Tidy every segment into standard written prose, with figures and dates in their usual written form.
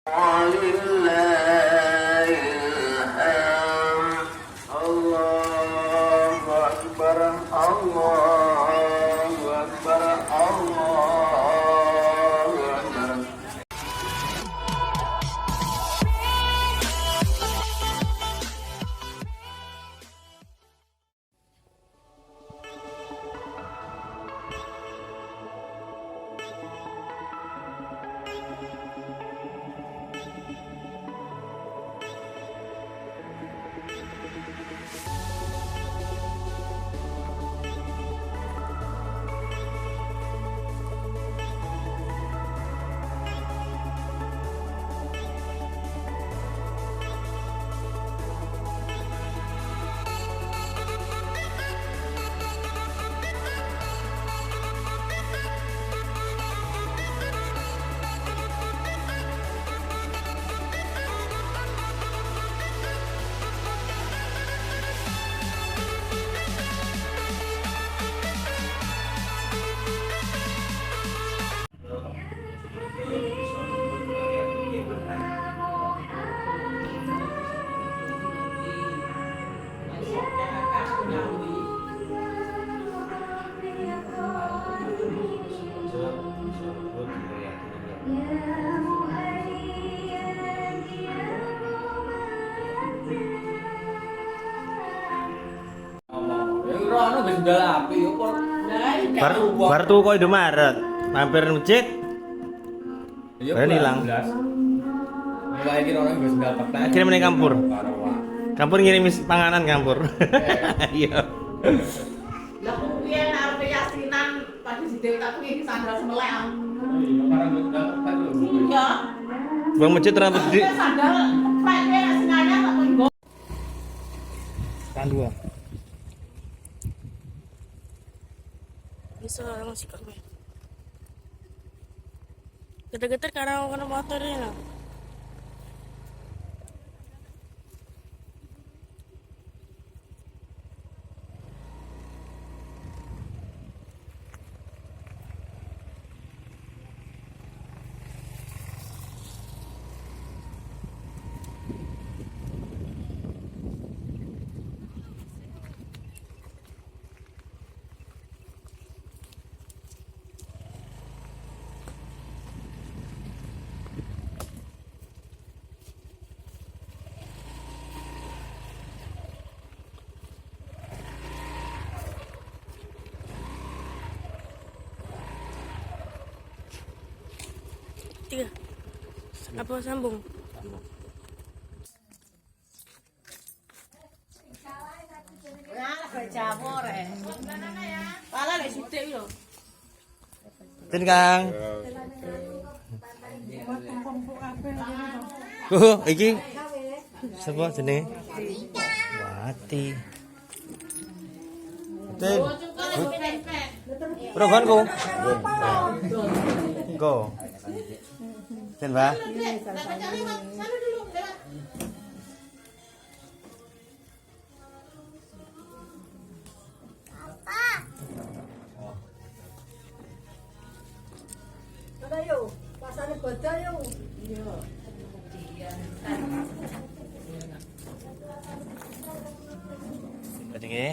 ولله الحمد الله أكبر الله أكبر الله أكبر. Bar tuh kok Indomaret, mampir masjid, baru hilang. Kirim nih kampur. Kampur ngirim panganan kampur. Iya. Lah kuwi arep keyakinan pagi sidhe tak kuwi sandal semelek. Iya. Bang masjid rambut di. Sandal plek ya sengaja tak nggo. Kan dua. Bisa orang sih kami. Getar-getar karena kena motornya lah. Tiga. Apa sambung? Pala lek sithik yo. Tin Kang. Iki sapa jenenge? Wati. Tin. Progonku. Go. Tin, Mbak. Ayo, pasane badal yo. Oke.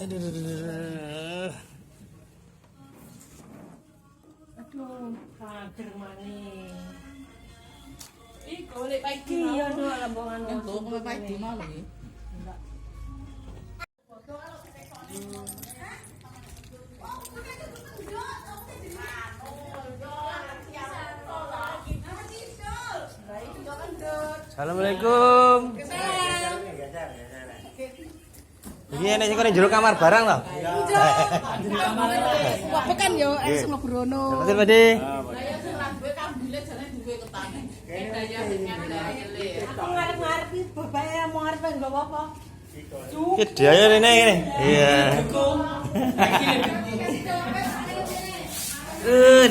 Aduh. Aduh, kader maning. Ih, golek pagi. Iya, aduh lambungan. Entuk kok pagi mau iki. Assalamualaikum. Iki enek sing kene jero kamar barang lho. Kok pekan yo esuk ngebrono. Betul, Pade. Lah ya sing ra duwe kambile jane duwe ketane. Daya sing ngandele. Aku ngarep-ngarep iki bapake mau arep nggawa apa? Ki daya rene ngene. Iya.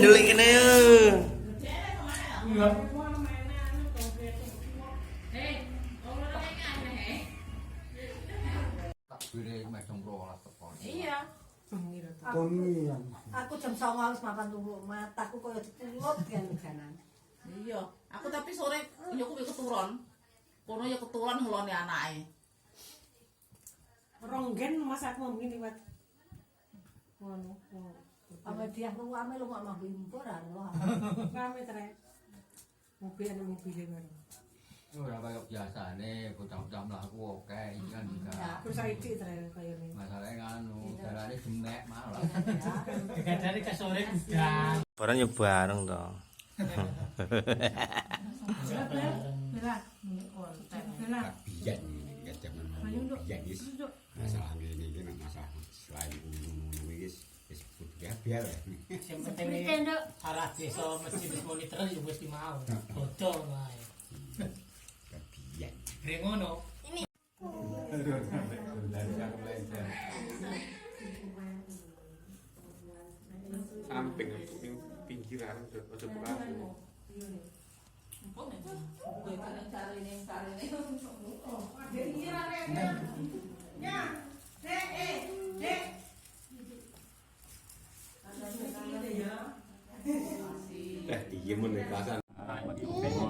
Ndulik kene yo. Iya. Aku jam 09.00 wis makan turu, mataku koyo dipulut kan janan. Iya, aku tapi sore yo kuwi keturun. Kono ya keturun ngeloni anake. Ronggen masakmu ngene liwat. Ngono. Ame dia ruame lu gak mau impor aro. Rame trek. Mobil baru. Ora kaya biasane bocah-bocah mlaku oke iki kan juga. Terus iki trek kaya ngene. Masalahnya nganu, darane demek malah. Dari ke sore udah. Barang ya bareng to. Biyen ya jaman biyen wis masalah ngene iki nek masalah selain ngono wis biar lah. Sing penting salah desa mesti wis monitor ya wis mau. Foto wae. Biyen. Rek ngono. Samping pinggiran ojo buka. Diem men kelasan.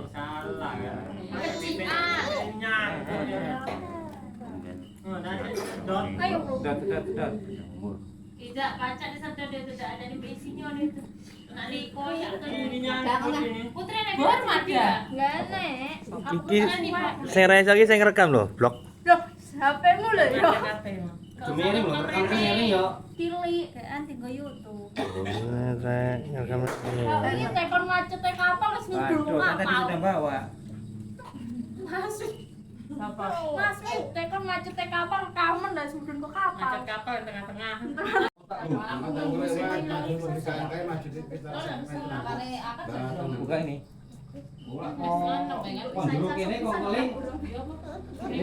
Salah ya. Tidak baca di sana dia tidak ada di basinya itu. Nanti koyak ke Putri ada hormat ya? Enggak nek. Iki sing reso iki sing rekam lho, blok. Loh, HP-mu lho yo. Demi ini lho, rekam ini yo. Kili kayak anti go YouTube. Rek, rekam ini. Ini telepon macet kapal wis ngidul kapal. bawa. Masuk. Apa? Mas, telepon macet kapal kamen dah sudun ke kapal. Macet kapal tengah-tengah. Buka ini. Oh, dulu kene kok paling.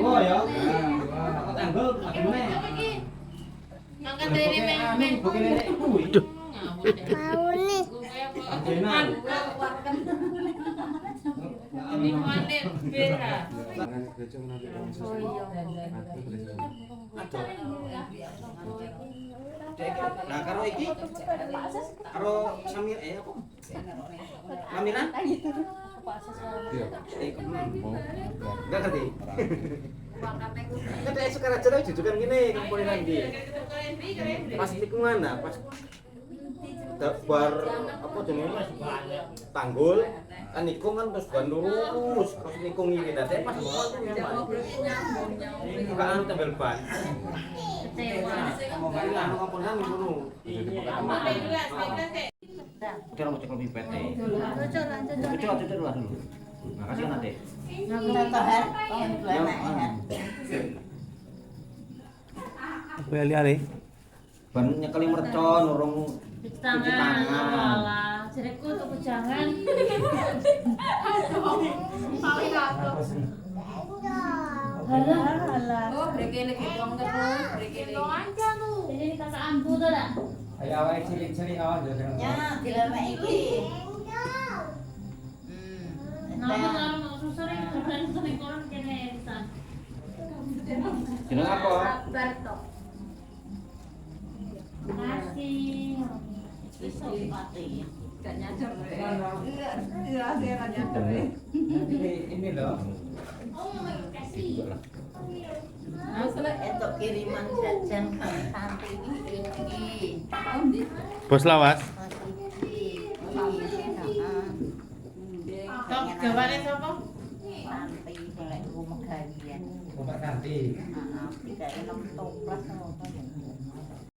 Oh ya. Aku tanggul agune. Mangkat dari men. Waduh. Mau nih. Jenan. Ini mana beda. Oh iya. Nah, karo iki karo Samir apa? Samiran? Enggak ngerti. Kan saya sekarang aja jujukan gini komponen lagi. Pas tikungan nah, pas bar apa jenenge tanggul kan nikung kan terus ban lurus terus nikung iki nah pas buka anu tembel ban mau balik anu komponen ngono udah mau cekel pipet lanjut dulu makasih nanti apa ali-ali ban nyekeli mercon urung cuci tangan Walah, jadiku untuk jangan. Paling atas. Halah. Oh, breke lagi dong terus, breke lagi. Dong aja tuh. Jadi kakak ambu tuh dah. ayo awake cilik-cilik awak Ya, dileme iki. Nama mau susah ini bukan sering koran kene Erisan. jeneng apa? Berto. Makasih. Bisa mati. Gak nyadar. Iya, saya kan nyadar. Ini loh. Oh, mau kasih. Entuk kiriman jajan Kang Santi iki. Bos lawas. Tok gawane sapa? Santi golek rumah gajian. Bapak Kanti. Heeh, dikae nang toprak ngono.